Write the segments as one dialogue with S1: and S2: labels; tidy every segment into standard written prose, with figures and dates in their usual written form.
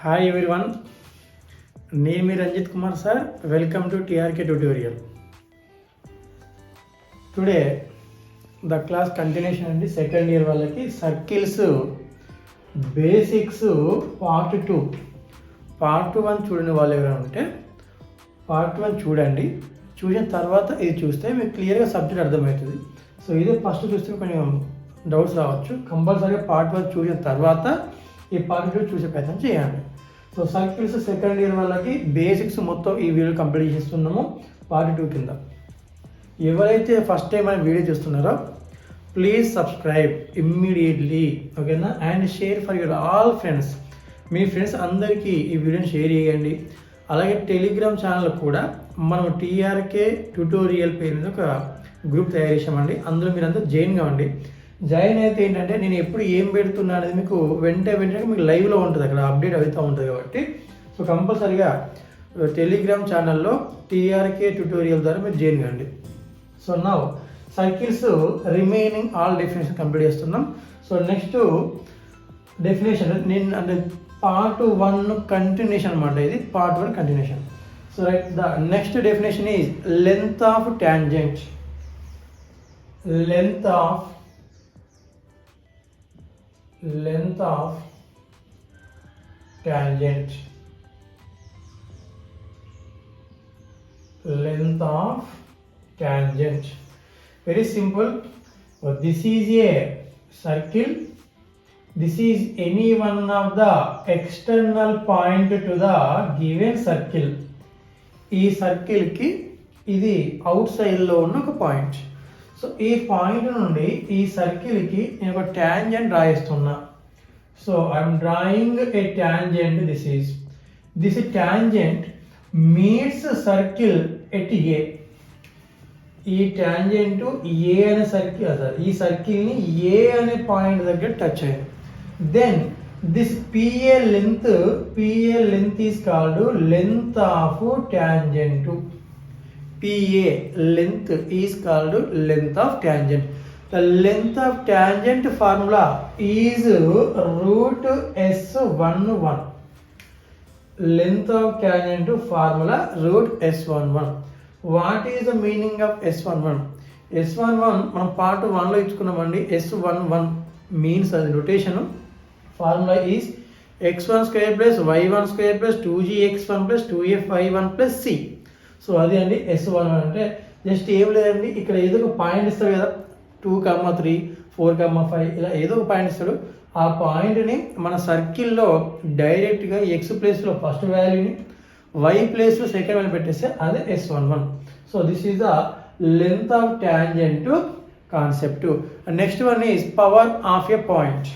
S1: Hi everyone, name is Ranjit Kumar sir. Welcome to TRK tutorial. Today the class continuation and the second year వాళ్ళకి circles basics part 2 part 1 చూడని వాళ్ళు ఎవరైనా ఉంటే part 1 చూడండి. చూసిన తర్వాత ఇది చూస్తే మీకు క్లియర్గా సబ్జెక్ట్ అర్థమవుతుంది. సో ఇదే ఫస్ట్ చూస్తే కొంచెం డౌట్స్ రావచ్చు. కంపల్సరీగా part 1 చూసిన తర్వాత ఈ part 2 చూసే ప్రయత్నం చేయండి. సో సర్కిల్స్ సెకండ్ ఇయర్ వాళ్ళకి బేసిక్స్ మొత్తం ఈ వీడియో కంప్లీట్ చేస్తున్నాము part 2 కింద. ఎవరైతే ఫస్ట్ టైం మన వీడియో చూస్తున్నారో ప్లీజ్ సబ్స్క్రైబ్ ఇమ్మీడియట్లీ, ఓకేనా? And share for your all friends. Me friends అందరికీ ఈ వీడియోని షేర్ చేయండి. అలాగే టెలిగ్రామ్ ఛానల్ కూడా మనం టీఆర్కే ట్యూటోరియల్ పేరు మీద ఒక గ్రూప్ తయారు చేసామండి. అందులో మీరంతా జాయిన్ కావండి. జాయిన్ అయితే ఏంటంటే నేను ఎప్పుడు ఏం పెడుతున్నా అనేది మీకు వెంటనే మీకు లైవ్లో ఉంటుంది, అక్కడ అప్డేట్ అవుతూ ఉంటుంది. కాబట్టి సో కంపల్సరీగా టెలిగ్రామ్ ఛానల్లో టీఆర్కే ట్యూటోరియల్ ద్వారా మీరు జాయిన్ కాండి. So now circles remaining all definition complete చేస్తున్నాం. సో నెక్స్ట్ డెఫినేషన్ నేను అంటే part 1 కంటిన్యూషన్ అనమాట. ఇది part 1 continuation. So right, the next definition is length of tangent. length of tangent. Length of tangent. Very simple. This is a circle. This is any one of the external point to the given circle. ఈ circle కి ఇది out side లో ఉన్న ఒక point. So ఈ point నుండి ఈ సర్కిల్కి నేను ఒక ట్యాంజెంట్ రాయిస్తున్నా. So I'm drawing a tangent. This tangent meets circle at A. ఈ ట్యాంజెంట్ ఏ అనే సర్కిల్, ఈ సర్కిల్ని ఏ అనే పాయింట్ దగ్గర టచ్ అయింది. Then this PA length is called length of tangent. PA length is called length of tangent. The length of tangent formula is root S11. Length of tangent formula root S11. What is the meaning of S11? S11 మనం part 1 లో ఇచ్చుకున్నామండి. S11 means as notation. Formula is x1 square plus y1 square plus 2gx1 plus 2fy1 plus c. So అది అండి S11 అంటే. Just ఏం లేదండి, ఇక్కడ ఏదో ఒక పాయింట్ ఇస్తాడు కదా, 2, 3, 4, 5 ఇలా ఏదో ఒక పాయింట్ ఇస్తాడు. ఆ పాయింట్ని మన సర్కిల్లో డైరెక్ట్గా ఎక్స్ ప్లేస్లో ఫస్ట్ వాల్యూని, వై ప్లేస్లో సెకండ్ వాల్యూ పెట్టేస్తే అదే S11. So this is the length of tangent concept. Next one is power of a point.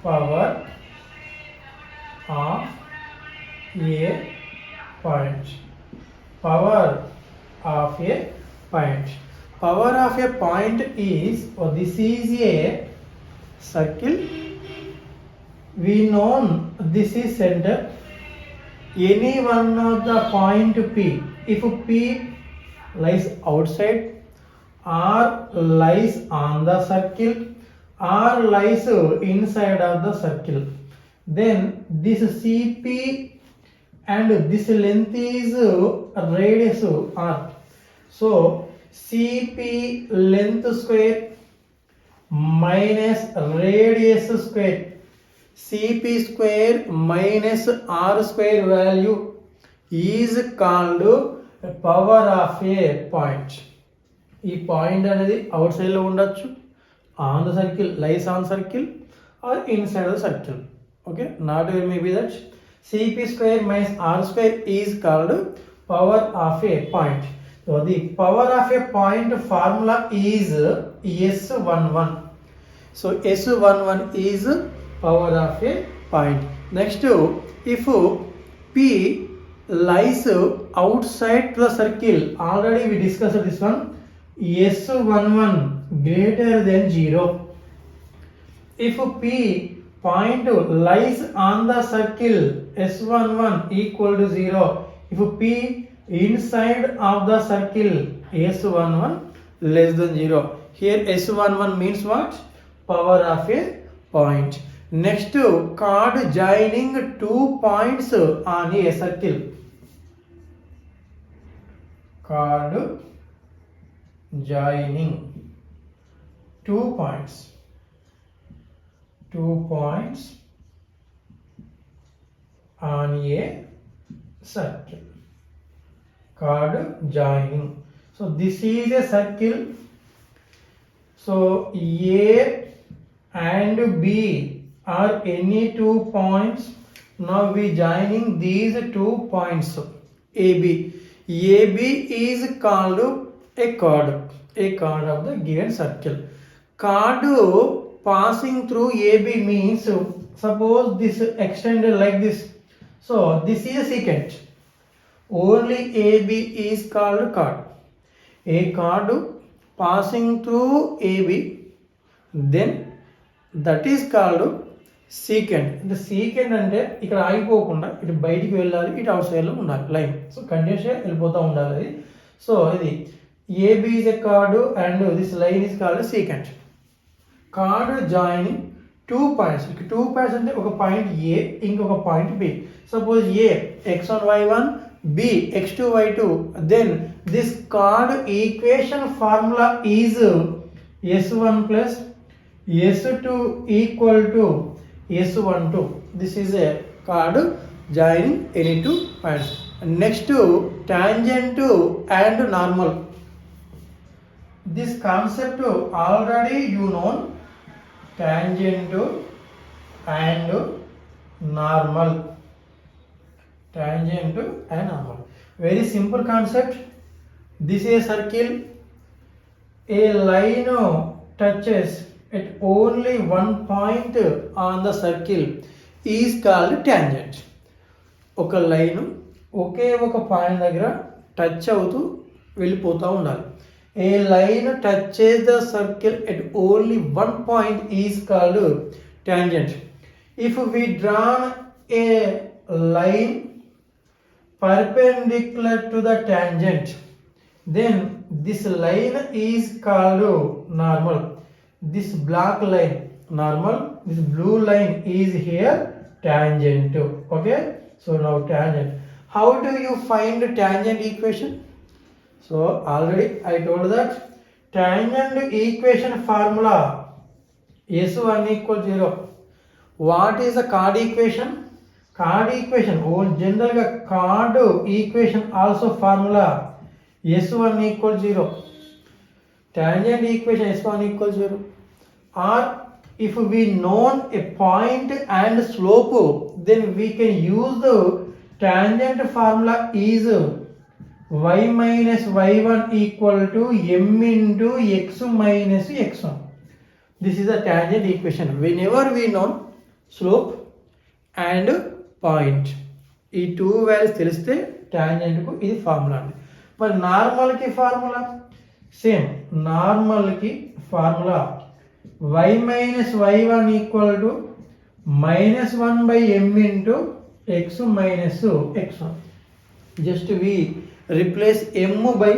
S1: Power of a point. Power of a point. Power of a point is, this is a circle. We know this is center. Any one of the point P, if P lies outside or lies on the circle or lies inside of the circle, then this CP and this length is radius r. So CP length square minus radius square, CP square minus r square value is called power of a point. ఈ point అనేది outside లో ఉండొచ్చు, on the circle, lies on circle or inside the circle. Okay, not ever may be that. CP square minus r square is called power of a point. So the power of a point formula is S11. So S11 is power of a point. Next, if P lies outside the circle, already we discussed this one, S11 greater than 0. If P point lies on the circle, S11 equal to 0. If P inside of the circle, S11 less than 0. Here S11 means what? Power of a point. Next, chord joining 2 points on a circle. Chord joining 2 points. 2 points on a circle. Chord joining. So this is a circle. So A and B are any 2 points. Now we joining these 2 points. AB. AB is called a chord of the given circle. Chord passing through AB means, suppose this extended like this. So this is a secant. Only AB is called chord. A chord passing through AB, then that is called secant. The secant అంటే ఇక్కడ ఆగిపోకుండా ఇటు బయటికి వెళ్ళాలి, ఇటు out సైడ్లో ఉండాలి line. So కంటిన్యూస్గా వెళ్ళిపోతూ ఉండాలి అది. సో ఇది AB is a chord and this line is called secant. Chord joining 2 points. ఇక్కడ 2 points అంటే ఒక పాయింట్ A ఇంకొక point B. Suppose A x1 y1 B x2 y2, then this chord equation formula is S1 plus S2 equal to S12. This is a chord joining any 2 points. Next, tangent and normal. This concept already you know. Tangent and normal. Tangent and normal. Very simple concept. This is a circle. A line touches at only one point on the circle is called tangent. ఒక line ఒకే ఒక point దగ్గర touch అవుతూ వెళ్ళిపోతూ ఉండాలి. A line touches the circle at only one point is called tangent. If we draw a line perpendicular to the tangent, then this line is called normal. This black line normal, this blue line is here tangent. Okay, so now tangent. How do you find tangent equation? So already I told that tangent equation formula S1 equal 0. What is the chord equation? Chord equation, general chord equation also formula S1 equal 0. Tangent equation S1 equal 0. Or if we know a point and slope, then we can use the tangent formula is y minus y1 equal to m into x minus x1. This is the tangent equation. Whenever we know slope and point, ఈ 2 values తెలిస్తే టాంజెంట్కు ఇది formula అండి. మరి నార్మల్కి formula same. నార్మల్కి formula y minus y1 equal to minus 1 by m into x minus x1. Just we replace m by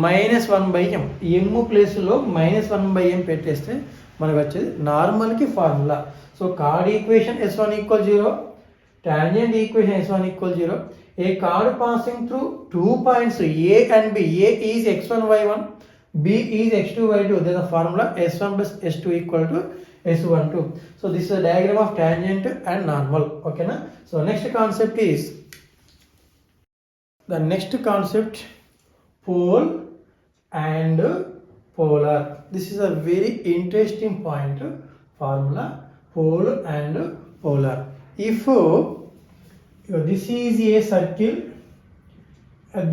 S1: minus 1 by m. m ప్లేస్లో minus 1 by m పెట్టేస్తే మనకు వచ్చేది నార్మల్కి formula. So chord equation S1 equal 0, tangent equation S1 equal 0. A chord passing through 2 points A and B. A is x1 y1, B is x2 y2. Then the formula S1 plus S2 equal to S12. So this is a diagram of tangent and normal. Okay na? So next concept is pole and polar. This is a very interesting point. Formula pole and polar. If this is a circle,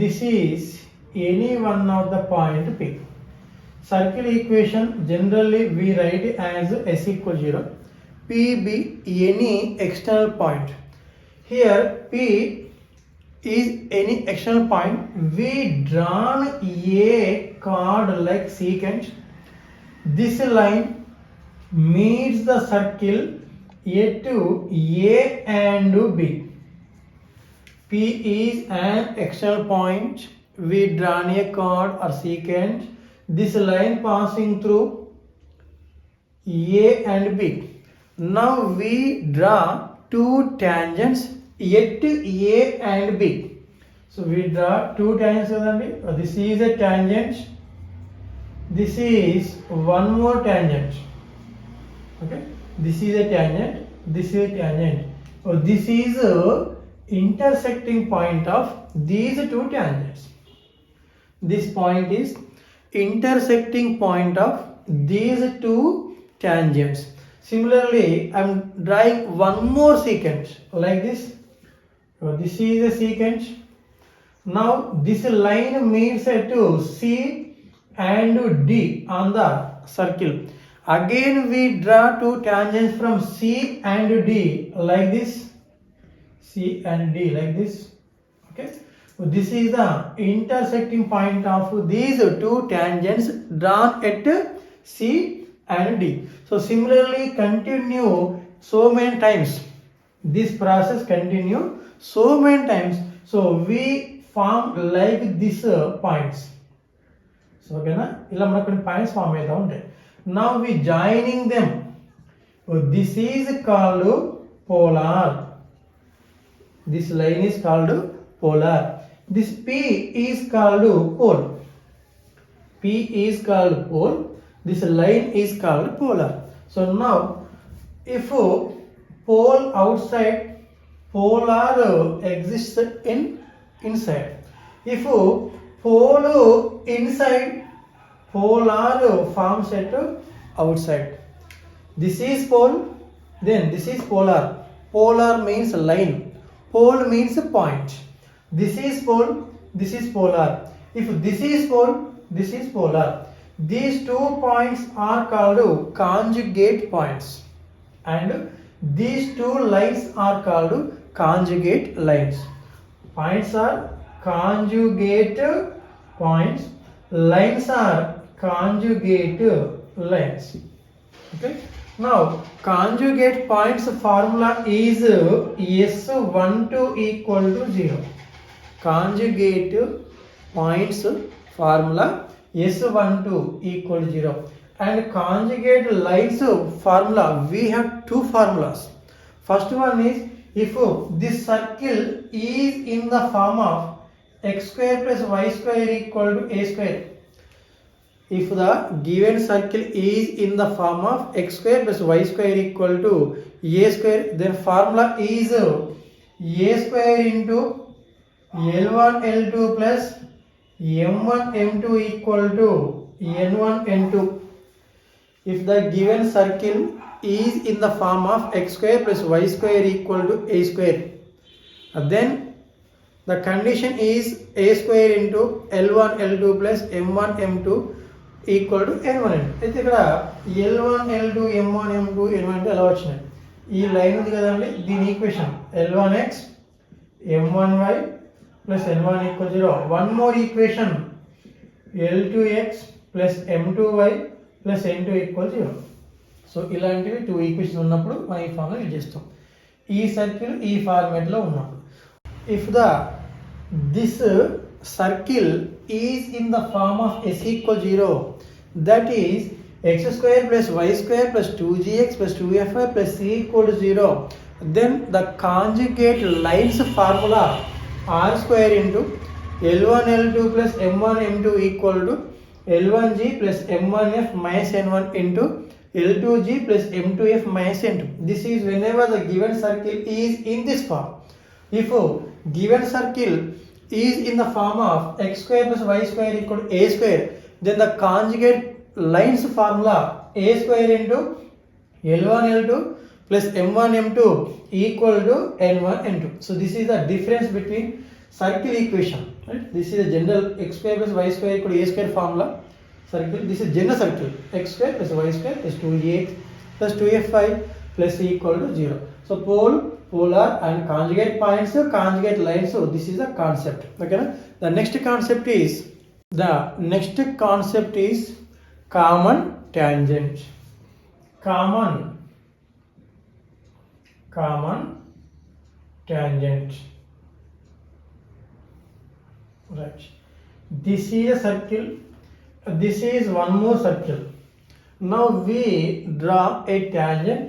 S1: this is any one of the point P. Circle equation generally we write as S equal 0. P be any external point. Here P is any external point. We drawn a chord like secant. This line meets the circle at A and B. P is an external point. We drawn a chord or secant. This line passing through A and B. Now we draw two tangents at A and B. So we draw two tangents. This is a tangent. This is one more tangent. Okay. This is a tangent. This is a tangent. So this is a intersecting point of these two tangents. This point is intersecting point of these two tangents. Similarly, I am drawing one more secant like this. So this is a secant. Now this line meets to C and D on the circle. Again we draw two tangents from C and D like this. C and D like this. Okay. So this is the intersecting point of these two tangents drawn at C and D. So similarly continue so many times. This process continue so many times. So we form like this points. So points form. Now we joining them. So this is called polar. This line is called polar. This P is called pole. P is called pole. This line is called polar. So now, if pole outside, polar exists inside. If pole inside, polar forms at outside. This is pole. Then this is polar. Polar means line. Pole means point. This is pole, this is polar. If this is pole, this is polar. These 2 points are called conjugate points. And these 2 lines are called conjugate lines. Points are conjugate points. Lines are conjugate lines. Okay. Now, conjugate points formula is S12 equal to 0. Conjugate points formula S12 equal to 0. And conjugate lines formula, we have two formulas. First one is, if this circle is in the form of x square plus y square equal to a square. If the given circle is in the form of x square plus y square equal to a square, then formula is a square into L1 L2 plus M1 M2 equal to N1 N2. If the given circle is in the form of x square plus y square equal to a square, then the condition is a square into L1 L2 plus M1 M2 equal to N1 N2. అయితే ఇక్కడ L1 L2 M1 M2 N1 అంటే ఎలా వచ్చినాయి? ఈ line ఉంది కదండి, దీని equation L1x M1y plus N1 equal to 0. One more equation L2x plus M2y plus N2 equal to 0. So ఇలాంటివి 2 ఈక్వేషన్ ఉన్నప్పుడు మనం ఈ ఫార్ములా యూజ్ చేస్తాం. ఈ సర్కిల్ ఈ ఫార్మాట్లో ఉన్నప్పుడు. If this circle is in the form of s equal 0, that is x square plus y square plus 2gx plus 2fy plus c equal to 0, then the conjugate lines formula r square into L1 L2 plus M1 M2 equal to L1g plus M1f minus N1 into L2g plus M2f minus N2. This is whenever the given circle is in this form. If given circle is in the form of x square plus y square equal to a square, then the conjugate lines formula a square into L1 L2 plus M1 M2 equal to N1 N2. So this is the difference between circle equation. Right? This is a general x square plus y square equal to a square formula circle. This is general circle x square plus y square plus 2gx plus 2fy plus c equal to 0. So pole, polar and conjugate points, conjugate lines. So this is the concept. Okay. The next concept is common tangent. Common tangent. Right. This is a circle. This is one more circle. Now we draw a tangent.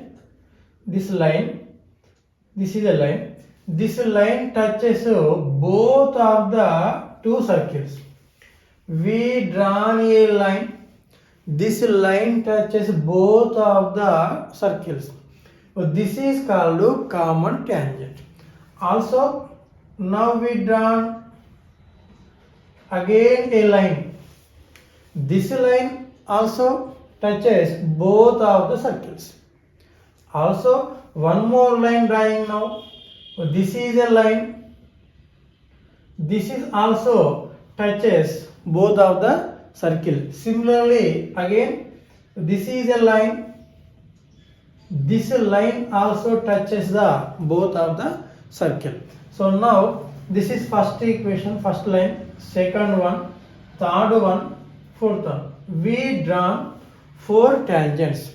S1: this line, this is a line. This line touches both of the two circles. We draw a line. This line touches both of the circles. So this is called common tangent. Also, now we draw again a line. This line also touches both of the circles. Also, one more line drawing now. So this is a line. This is also touches both of the circle. Similarly, again, this is a line. This line also touches the both of the circle. So now this is first equation, first line, second one, third one, fourth one. We draw 4 tangents.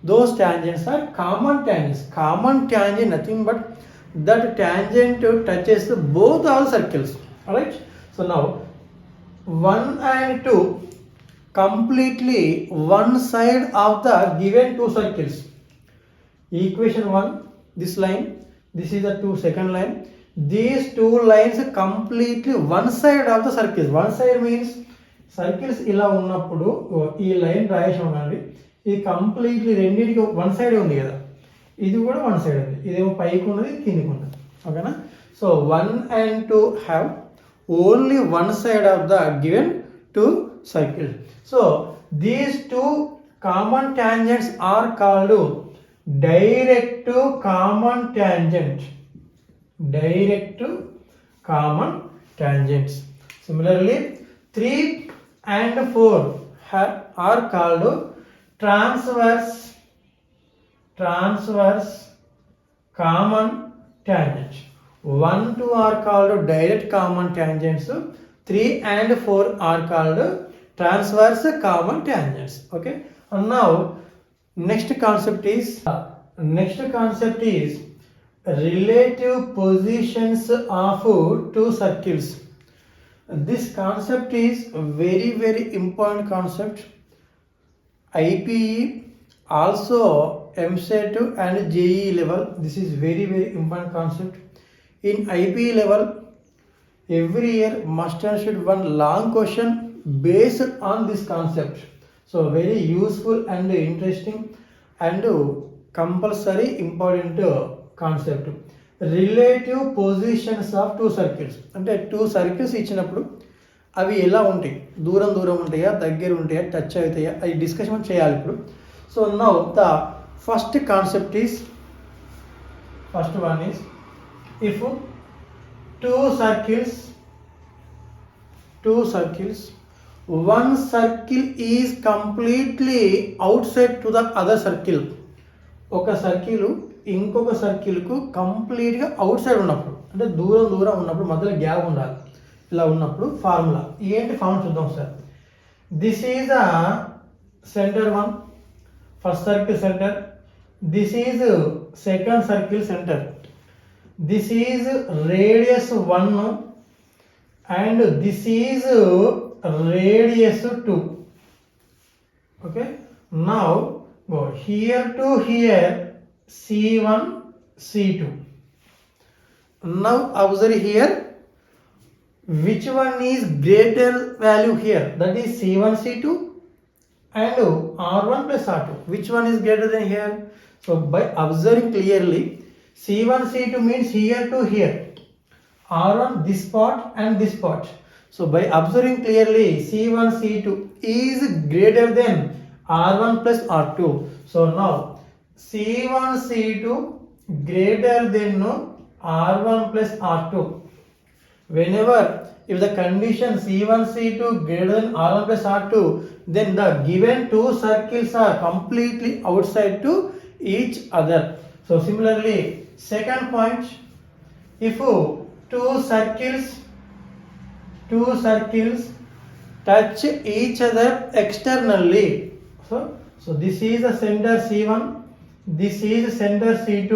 S1: Those tangents are common tangents. Common tangent nothing but that tangent touches both of the circles. Alright. So now 1 and 2 completely one side of the given two circles. Equation 1, this line, this is the second line. These two lines completely one side of the circles. One side means circles ఇలా ఉన్నప్పుడు ఈ line రాయేసి ఉండండి. ఇది completely రెండింటికి one side ఉంది కదా, ఇది కూడా వన్ సైడ్ ఉంది, ఇదేమో పైకి ఉన్నది కిందికి ఉన్నది. ఓకేనా? So 1 and 2 have only one side of the given two circles. So these two common tangents are called direct common tangent. Direct common tangents. Similarly, 3 and 4 are called transverse common tangents. 1, 2 are called direct common tangents. 3 and 4 are called transverse common tangents. Okay. And now next concept is relative positions of two circles. This concept is very very important concept. IPE, also MSET and JEE level, this is very very important concept. In IPE level, every year must and should one long question based on this concept. So very useful and interesting and compulsory important concept. Relative positions of two circles. అంటే two circles ఇచ్చినప్పుడు అవి ఎలా ఉంటాయి, దూరం దూరం ఉంటాయా, దగ్గర ఉంటాయా, టచ్ అవుతాయా, అది డిస్కషన్ చేయాలి ఇప్పుడు. So now the first concept is, first one is, if two circles, one circle is completely outside to the other circle. ఒక సర్కిల్ ఇంకొక సర్కిల్కు కంప్లీట్గా అవుట్ సైడ్ ఉన్నప్పుడు, అంటే దూరం దూరం ఉన్నప్పుడు మధ్యలో గ్యాప్ ఉండాలి, ఇలా ఉన్నప్పుడు ఫార్ములా ఏంటి, ఫార్ములా చూద్దాం sir. This is a centre 1, first circle centre. This is second circle centre. This is radius 1 and this is radius 2. Okay. Now go here to here, C1, C2. Now observe here, which one is greater value here, that is C1, C2 and R1 plus R2. Which one is greater than here? So by observing clearly, C1, C2 means here to here, R1 this part and this part. So by observing clearly, C1, C2 is greater than R1 plus R2. So now C1, C2 greater than R1 plus R2. Whenever if the condition C1, C2 greater than R1 plus R2, then the given two circles are completely outside to each other. So similarly, second point, if two circles touch each other externally. So this is the center C1, this is center C2,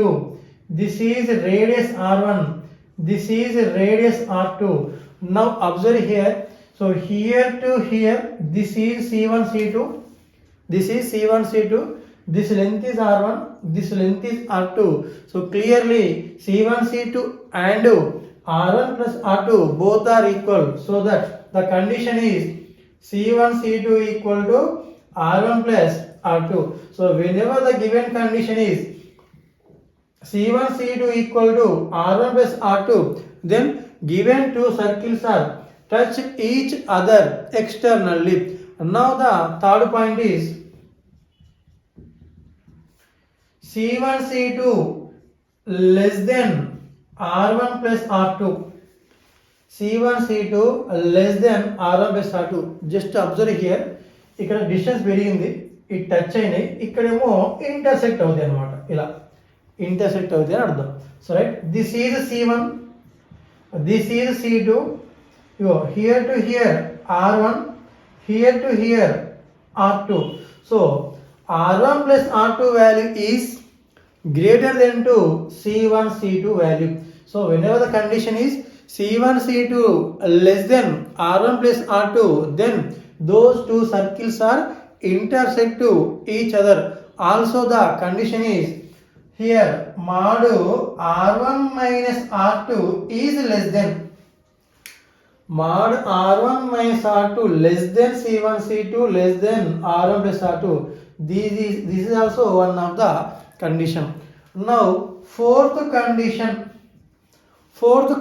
S1: this is radius R1, this is radius R2. Now observe here. So here to here, this is C1, C2, this is C1, C2, this length is R1, this length is R2. So clearly C1 C2 and R1 plus R2 both are equal, so that the condition is C1 C2 equal to R1 plus R2. So whenever the given condition is C1 C2 equal to R1 plus R2, then given two circles are touch each other externally. Now the third point is C1 C2 less than R1 plus R2. C1 C2 less than R1 plus R2. Just observe here, ఇక్కడ distance పెరిగింది, ఇది touch అయినాయి, ఇక్కడేమో intersect అవుతాయి అనమాట, ఇలా intersect అవుతాయి అని అర్థం. So right, this is C1, this is C2, here to hear R1, here to here R2. So R1 plus R2 value is greater than to C1 C2 value. So whenever the condition is C1 C2 less than R1 plus R2, then those two circles are intersect to each other. Also the condition is here mod R1 minus R2 is less than mod R1 minus R2 less than C1 C2 less than R1 plus R2. This is also one of the condition. Now fourth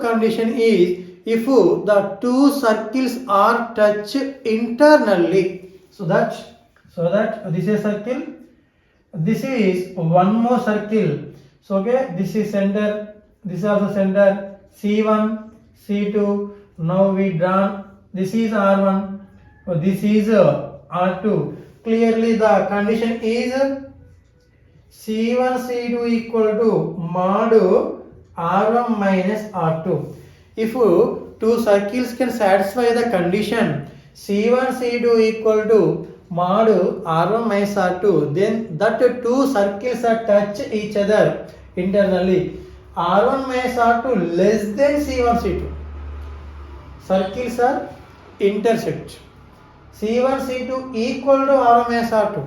S1: condition is if the two circles are touch internally. So that this is circle, this is one more circle. So okay, this is center, this is also center, C1 C2. Now we draw, this is R1, this is R2. Clearly the condition is C1 C2 equal to mod R1 minus R2. If two circles can satisfy the condition C1 C2 equal to mod R1 minus R2, then that two circles are touch each other internally. R1 minus R2 less than C1 C2. Circles are intersect. C1 C2 equal to R1 minus R2.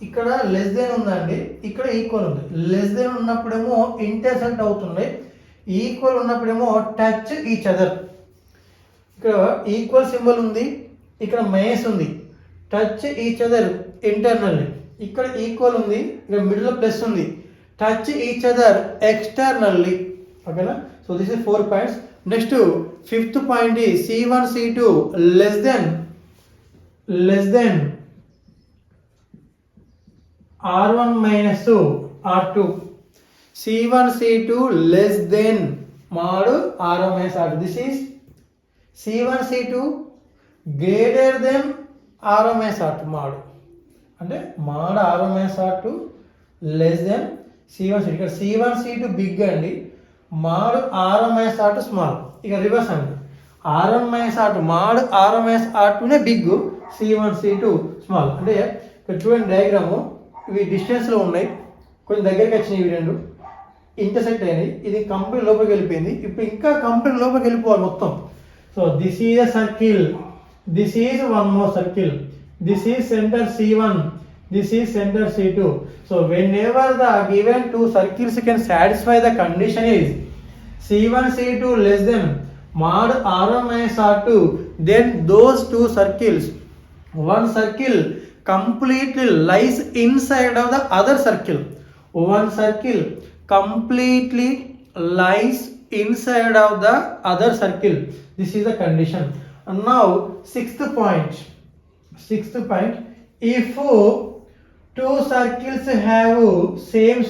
S1: ఇక్కడ less than ఉందండి, ఇక్కడ equal ఉంది. Less than ఉన్నప్పుడేమో intersect అవుతుంది, equal ఉన్నప్పుడేమో touch each other. ఇక్కడ equal symbol ఉంది, ఇక్కడ మైనస్ ఉంది, టచ్ ఈచ్ అదర్ ఇంటర్నల్లీ. ఇక్కడ ఈక్వల్ ఉంది, ఇక్కడ మిడిల్ ప్లస్ ఉంది, టచ్ ఈచ్ అదర్ ఎక్స్టర్నల్లీ. ఓకేనా? So this is 4 points. Next fifth point is C1 C2 less than R1 minus R2. C1 C2 less than mod R1 minus R2. This is C1 C2 greater than R1 minus R2 mod. అంటే mod R1 minus R2 less than C1 C2. ఇక్కడ C1 C2 big అండి, mod R1 minus R2 small. ఇక reverse అండి, R1 minus R2 mod R1 minus R2 నే big, C1 C2 small. అంటే ఇక్కడ చూడండి diagram, ఇవి డిస్టెన్స్లో ఉన్నాయి, కొంచెం దగ్గరికి వచ్చినాయి, ఇవి రెండు ఇంటర్సెక్ట్ అయినాయి, ఇది కంప్లీట్ లోపలికి వెళ్ళిపోయింది. ఇప్పుడు ఇంకా కంప్లీట్ లోపలికి వెళ్ళిపోవాలి మొత్తం. So this is a circle, this is one more circle, this is centre C1, this is center C2. So whenever the given two circles can satisfy the condition is C1 C2 less than mod R1 minus R2, then those two circles, one circle completely lies inside of the other circle. One circle completely lies inside of the other circle. This is the condition. And now sixth point, if two circles have same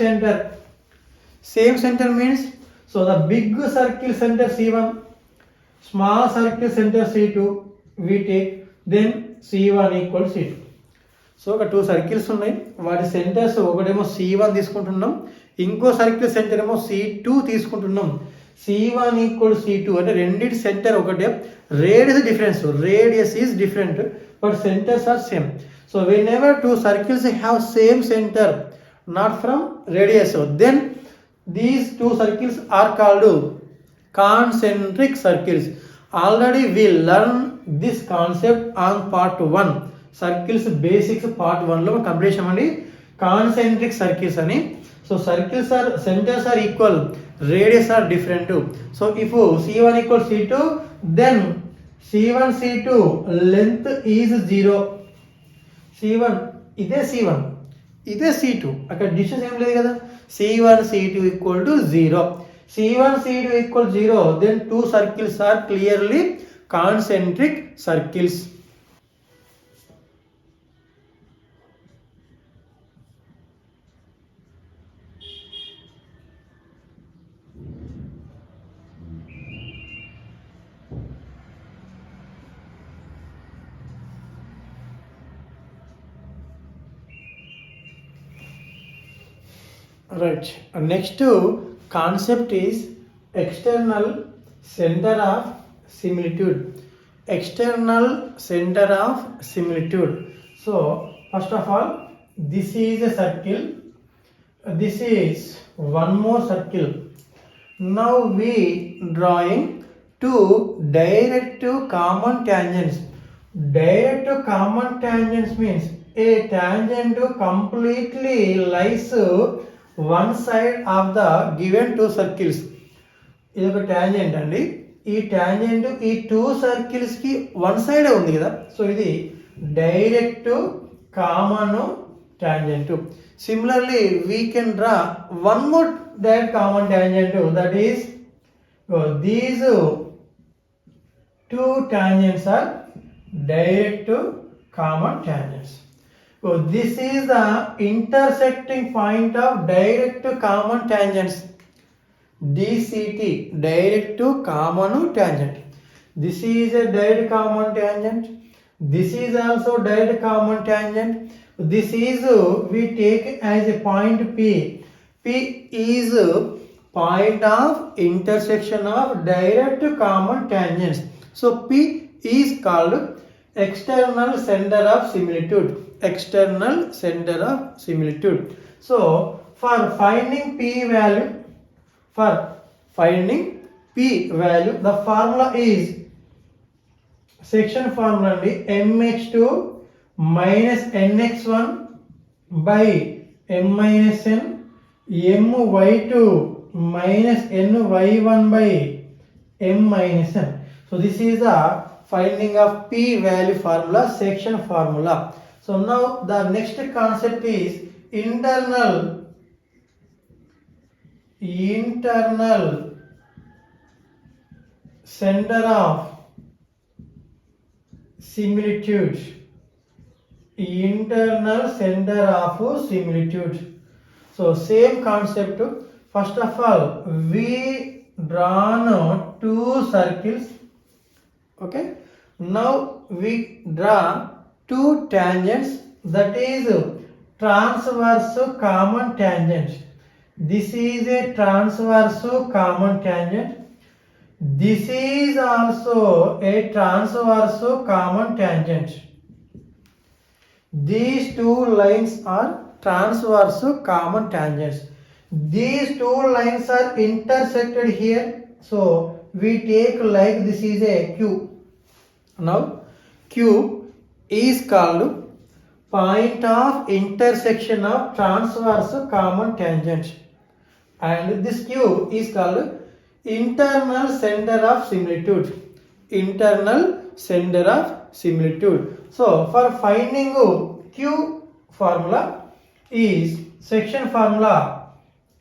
S1: center means, so the big circle center C1, small circle center C2 we take, then C1 equal C2. So ఒక two circles ఉన్నాయి, వాటి centres ఒకటేమో C1 తీసుకుంటున్నాం, ఇంకో circle centre ఏమో C2 తీసుకుంటున్నాం. C1 equal C2 అంటే రెండింటి సెంటర్ ఒకటే, radius difference, radius is different but centres are same. So whenever two circles have same center not from radius, then these two circles are called concentric circles. Already we learned this concept on part 1, circles basics part 1 లో complete చేసామండి. concentric circles ani. So circles are centers are equal, radius are different too. So if C1 equals C2, then C1 C2 length is 0. C1 ఇదే C1 ఇదే C2, అక్కడ distance ఏం లేదు కదా. C1 C2 equal to 0. C1 C2 equal 0, then two circles are clearly concentric circles. Right. Next concept is external center of similitude. External center of similitude. So first of all, this is a circle. This is one more circle. Now we drawing two direct common tangents. Direct common tangents means a tangent completely lies one side of the given two circles. ఇది ఒక tangent అండి. ఈ tangent ఈ two circles కి one side ఉంది కదా. So ఇది direct common tangent. Similarly, we can draw one more direct common tangent, that is these two tangents are direct common tangents. So this is the intersecting point of direct common tangents. DCT, direct common tangent. This is a direct common tangent. This is also direct common tangent. This is we take as a point P. P is point of intersection of direct common tangents. So P is called external center of similitude. External center of similitude. So for finding P value, the formula is section formula mx2 minus nx1 by m minus n, my2 minus ny1 by m minus n. So this is the finding of P value formula, section formula. So now the next concept is internal center of similitude. Internal center of similitude. So same concept. First of all, we drawn two circles. Okay. Now we draw two tangents, that is transverse common tangent. This is a transverse common tangent. This is also a transverse common tangent. These two lines are transverse common tangents. These two lines are intersected here. So we take like this is a Q. Now Q is called point of intersection of transverse common tangent, and this Q is called internal center of similitude. Internal center of similitude. So for finding Q formula is section formula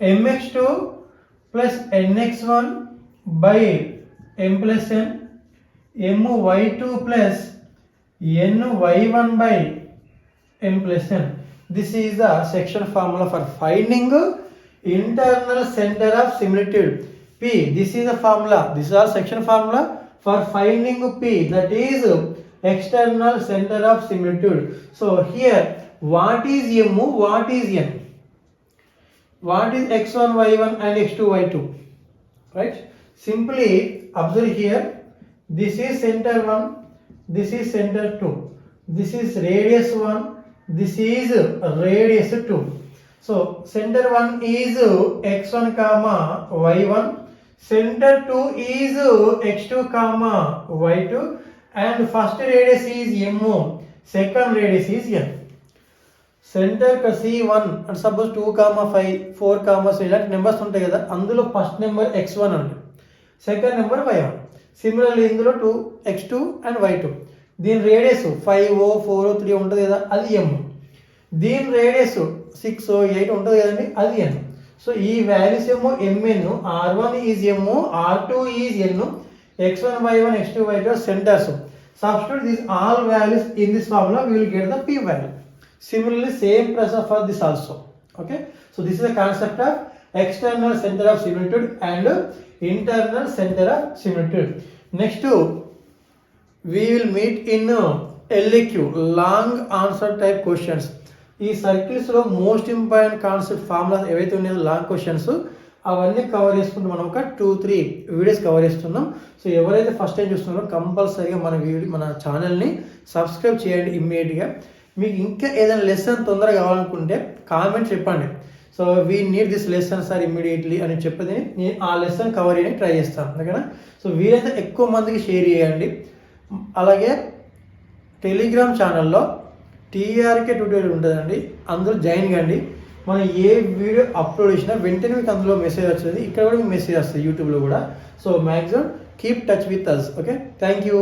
S1: mx2 plus nx1 by m plus n, my2 plus ny1 by m plus n. This is the section formula for finding internal center of similitude. P, this is the formula. This is our section formula for finding P, that is external center of similitude. So here what is M, what is N, what is x1 y1 and x2 y2, right? Simply observe here, this is center 1, this is center 2, this is radius 1, this is radius 2. So center 1 is x1 comma y1, center 2 is x2 comma y2, and first radius is M, second radius is N. Centre C1 and suppose 2,5 4,7 ఇలాంటి numbers ఉంటాయి కదా, అందులో first number x1 అండి, second number y1. Similarly ఇందులో 2x2 and y2. దీని radius 5 4 3 ఉంటుంది కదా, అది m. దీని రేడియస్ 6 8 ఉంటుంది కదండి, అది n. సో ఈ వాల్యూస్ ఏమో mn, r1 is m, r2 is n, x1 y1 x2 y2 centers. Substitute these all values in this formula, we will get the p value. Similarly, same process for this also. Okay, so this is the concept of external center of similitude and internal center of similitude. Next, we will meet in LAQ, long answer type questions. ఈ సర్కిల్స్లో most important concept formulas ఏవైతే ఉన్నాయో long questions, అవన్నీ cover చేసుకుంటూ మనం ఒక 2-3 videos cover చేస్తున్నాం. So ఎవరైతే first time చూస్తున్నారో కంపల్సరీగా మన ఛానల్ని సబ్స్క్రైబ్ చేయండి ఇమ్మీడియట్గా. మీకు ఇంకా ఏదైనా లెసన్ తొందరగా కావాలనుకుంటే కామెంట్ చెప్పండి. So we need this lesson sir immediately అని చెప్పేది నేను ఆ లెసన్ కవర్ చేయడానికి ట్రై చేస్తాను, ఓకేనా. సో వీలైతే ఎక్కువ మందికి షేర్ చేయండి. అలాగే టెలిగ్రామ్ ఛానల్లో టీఆర్కే ట్యూటోరియల్ ఉంటుందండి, అందులో జాయిన్ కండి. మనం ఏ వీడియో అప్లోడ్ చేసినా వెంటనే మీకు అందులో మెసేజ్ వస్తుంది, ఇక్కడ కూడా మీకు మెసేజ్ వస్తుంది యూట్యూబ్లో కూడా. So maximum keep touch with us. Okay, thank you.